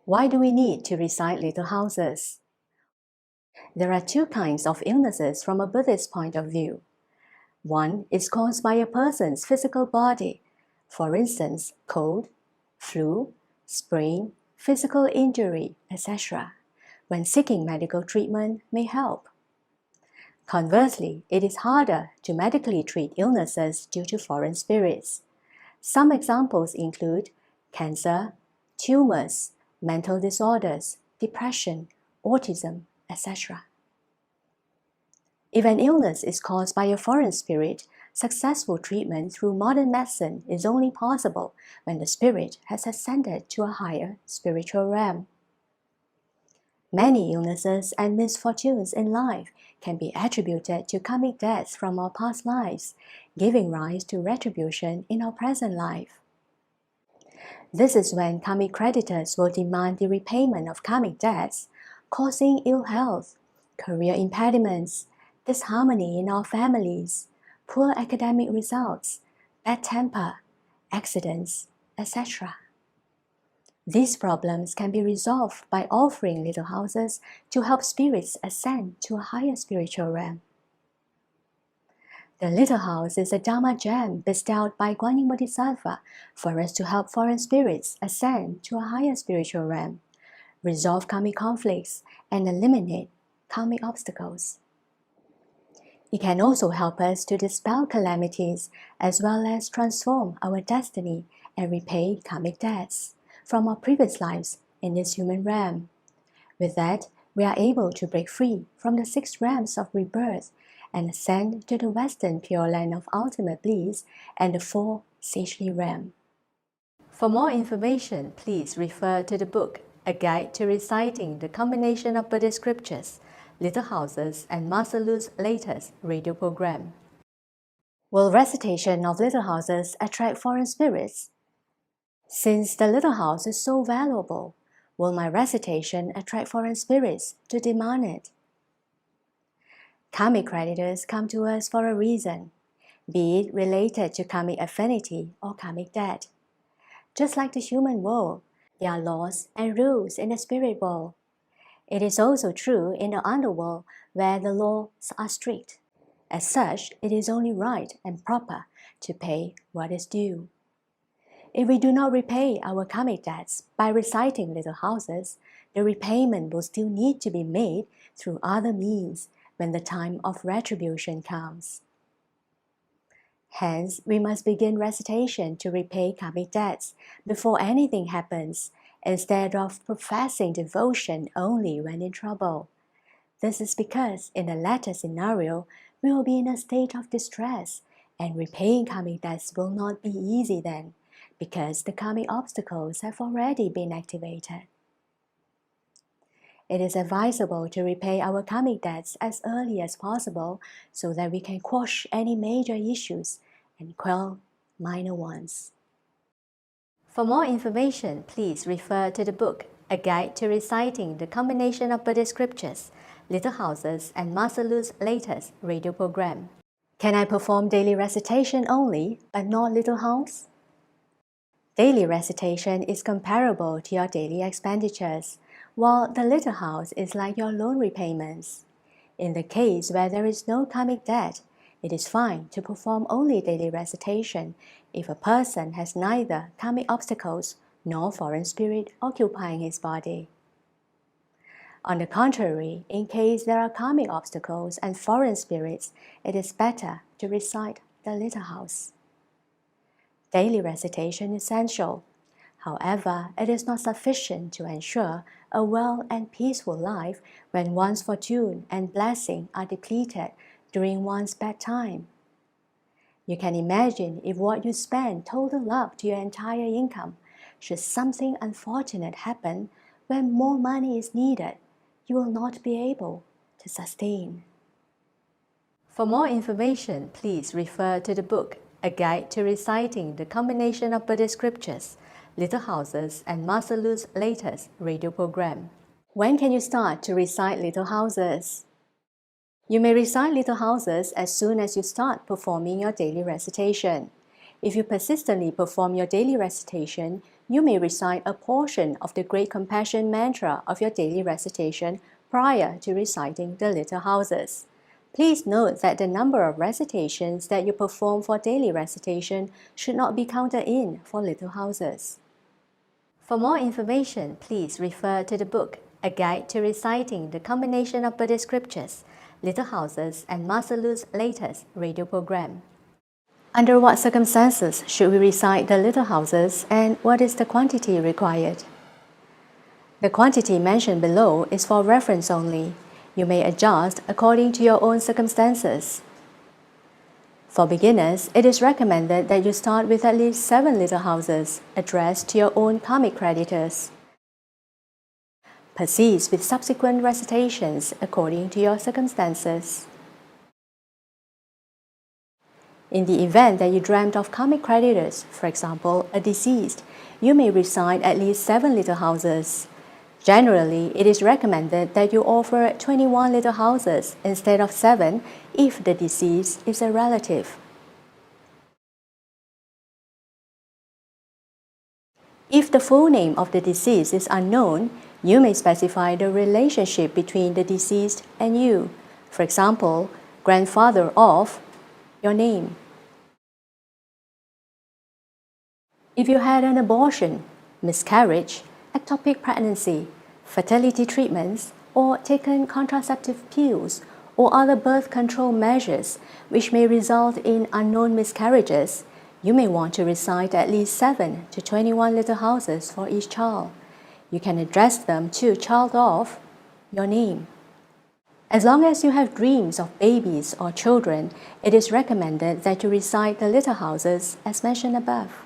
Why do we need to recite little houses? There are two kinds of illnesses from a Buddhist point of view. One is caused by a person's physical body, for instance, cold, flu, sprain, physical injury, etc., when seeking medical treatment may help. Conversely, it is harder to medically treat illnesses due to foreign spirits. Some examples include cancer, tumors, mental disorders, depression, autism, etc. If an illness is caused by a foreign spirit, successful treatment through modern medicine is only possible when the spirit has ascended to a higher spiritual realm. Many illnesses and misfortunes in life can be attributed to karmic debts from our past lives, giving rise to retribution in our present life. This is when karmic creditors will demand the repayment of karmic debts, causing ill health, career impediments, disharmony in our families, poor academic results, bad temper, accidents, etc. These problems can be resolved by offering little houses to help spirits ascend to a higher spiritual realm. The little house is a Dharma gem bestowed by Guanyin Bodhisattva for us to help foreign spirits ascend to a higher spiritual realm, resolve karmic conflicts, and eliminate karmic obstacles. It can also help us to dispel calamities as well as transform our destiny and repay karmic debts from our previous lives in this human realm. With that, we are able to break free from the 6 realms of rebirth and ascend to the Western Pure Land of Ultimate Bliss and the 4 sagely realms. For more information, please refer to the book, A Guide to Reciting the Combination of Buddhist Scriptures, Little Houses, and Master Lu's latest radio program. Will recitation of little houses attract foreign spirits? Since the little house is so valuable, will my recitation attract foreign spirits to demand it? Karmic creditors come to us for a reason, be it related to karmic affinity or karmic debt. Just like the human world, there are laws and rules in the spirit world. It is also true in the underworld where the laws are strict. As such, it is only right and proper to pay what is due. If we do not repay our karmic debts by reciting little houses, the repayment will still need to be made through other means when the time of retribution comes. Hence, we must begin recitation to repay karmic debts before anything happens, instead of professing devotion only when in trouble. This is because in the latter scenario, we will be in a state of distress, and repaying karmic debts will not be easy then, because the karmic obstacles have already been activated. It is advisable to repay our karmic debts as early as possible so that we can quash any major issues and quell minor ones. For more information, please refer to the book, A Guide to Reciting the Combination of Buddhist Scriptures, Little Houses, and Master Lu's latest radio program. Can I perform daily recitation only, but not little house? Daily recitation is comparable to your daily expenditures, while the little house is like your loan repayments. In the case where there is no karmic debt, it is fine to perform only daily recitation if a person has neither karmic obstacles nor foreign spirit occupying his body. On the contrary, in case there are karmic obstacles and foreign spirits, it is better to recite the little house. Daily recitation is essential. However, it is not sufficient to ensure a well and peaceful life when one's fortune and blessing are depleted during one's bad time. You can imagine if what you spend totaled up to your entire income. Should something unfortunate happen when more money is needed, you will not be able to sustain. For more information, please refer to the book, A Guide to Reciting the Combination of Buddhist Scriptures, Little Houses, and Master Lu's latest radio program. When can you start to recite little houses? You may recite little houses as soon as you start performing your daily recitation. If you persistently perform your daily recitation, you may recite a portion of the Great Compassion mantra of your daily recitation prior to reciting the little houses. Please note that the number of recitations that you perform for daily recitation should not be counted in for little houses. For more information, please refer to the book, A Guide to Reciting the Combination of Buddhist Scriptures, Little Houses, and Master Lu's latest radio program. Under what circumstances should we recite the little houses, and what is the quantity required? The quantity mentioned below is for reference only. You may adjust according to your own circumstances. For beginners, it is recommended that you start with at least 7 little houses addressed to your own karmic creditors. Proceed with subsequent recitations according to your circumstances. In the event that you dreamt of karmic creditors, for example, a deceased, you may recite at least 7 little houses. Generally, it is recommended that you offer 21 little houses instead of 7 if the deceased is a relative. If the full name of the deceased is unknown, you may specify the relationship between the deceased and you. For example, grandfather of your name. If you had an abortion, miscarriage, ectopic pregnancy, fertility treatments, or taken contraceptive pills or other birth control measures which may result in unknown miscarriages, you may want to recite at least 7 to 21 little houses for each child. You can address them to child of your name. As long as you have dreams of babies or children, it is recommended that you recite the little houses as mentioned above.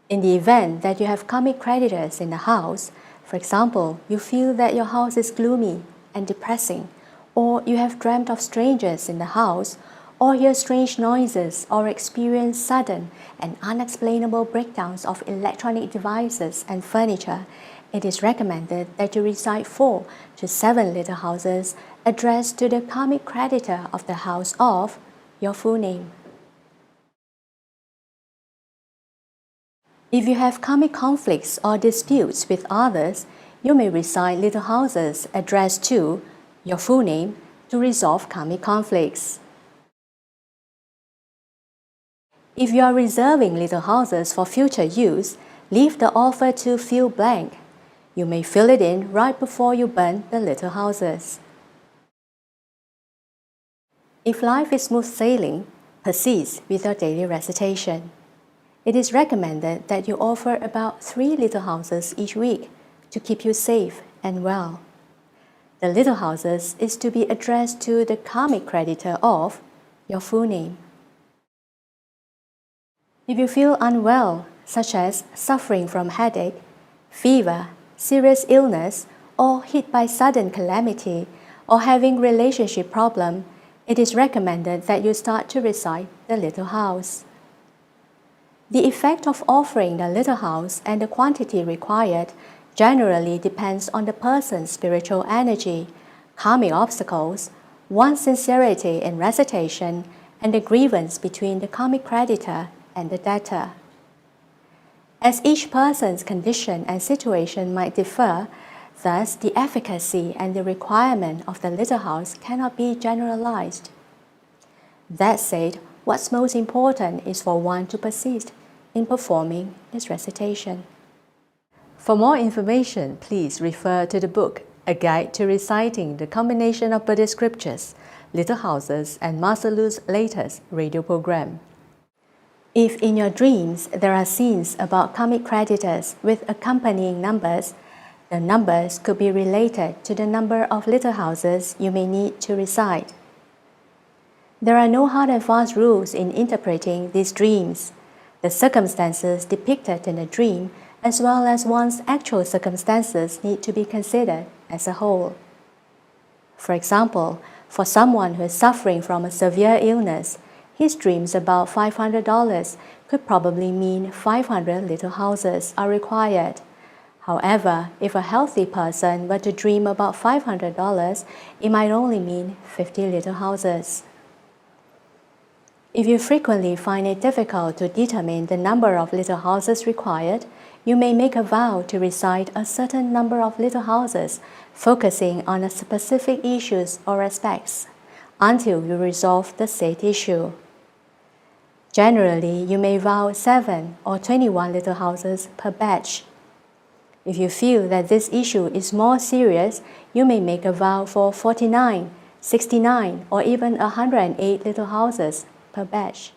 In the event that you have karmic creditors in the house, for example, you feel that your house is gloomy and depressing, or you have dreamt of strangers in the house, or hear strange noises or experience sudden and unexplainable breakdowns of electronic devices and furniture, it is recommended that you recite 4 to 7 little houses addressed to the karmic creditor of the house of your full name. If you have karmic conflicts or disputes with others, you may recite little houses addressed to your full name to resolve karmic conflicts. If you are reserving little houses for future use, leave the offer to fill blank. You may fill it in right before you burn the little houses. If life is smooth sailing, proceed with your daily recitation. It is recommended that you offer about 3 little houses each week to keep you safe and well. The little houses is to be addressed to the karmic creditor of your full name. If you feel unwell, such as suffering from headache, fever, serious illness, or hit by sudden calamity, or having relationship problem, it is recommended that you start to recite the little house. The effect of offering the little house and the quantity required generally depends on the person's spiritual energy, karmic obstacles, one's sincerity in recitation, and the grievance between the karmic creditor and the debtor. As each person's condition and situation might differ, thus the efficacy and the requirement of the little house cannot be generalized. That said, what's most important is for one to persist in performing this recitation. For more information, please refer to the book, A Guide to Reciting the Combination of Buddhist Scriptures, Little Houses, and Master Lu's latest radio program. If in your dreams there are scenes about karmic creditors with accompanying numbers, the numbers could be related to the number of little houses you may need to recite. There are no hard and fast rules in interpreting these dreams. The circumstances depicted in the dream, as well as one's actual circumstances, need to be considered as a whole. For example, for someone who is suffering from a severe illness, his dreams about $500 could probably mean 500 little houses are required. However, if a healthy person were to dream about $500, it might only mean 50 little houses. If you frequently find it difficult to determine the number of little houses required, you may make a vow to recite a certain number of little houses, focusing on a specific issues or aspects, until you resolve the said issue. Generally, you may vow 7 or 21 little houses per batch. If you feel that this issue is more serious, you may make a vow for 49, 69, or even 108 little houses per batch.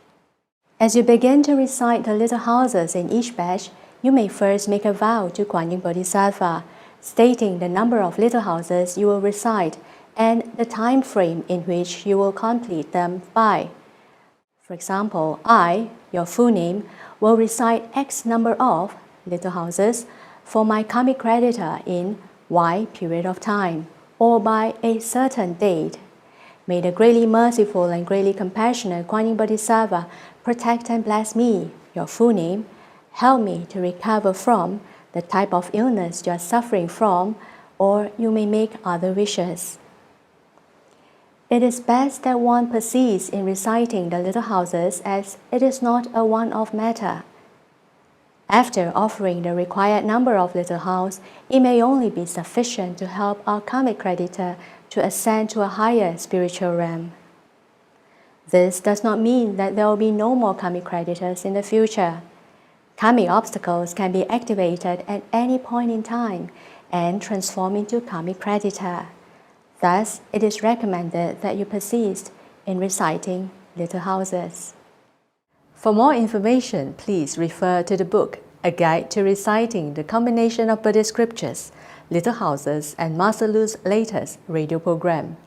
As you begin to recite the little houses in each batch, you may first make a vow to Kuan Yin Bodhisattva, stating the number of little houses you will recite and the time frame in which you will complete them by. For example, I, your full name, will recite X number of little houses for my karmic creditor in Y period of time, or by a certain date. May the greatly merciful and greatly compassionate Kuan Yin Bodhisattva protect and bless me, your full name, help me to recover from the type of illness you are suffering from, or you may make other wishes. It is best that one persists in reciting the little houses, as it is not a one-off matter. After offering the required number of little houses, it may only be sufficient to help our karmic creditor to ascend to a higher spiritual realm. This does not mean that there will be no more karmic creditors in the future. Karmic obstacles can be activated at any point in time and transform into karmic creditor. Thus, it is recommended that you persist in reciting little houses. For more information, please refer to the book, A Guide to Reciting the Combination of Buddhist Scriptures, Little Houses, and Master Lu's latest radio program.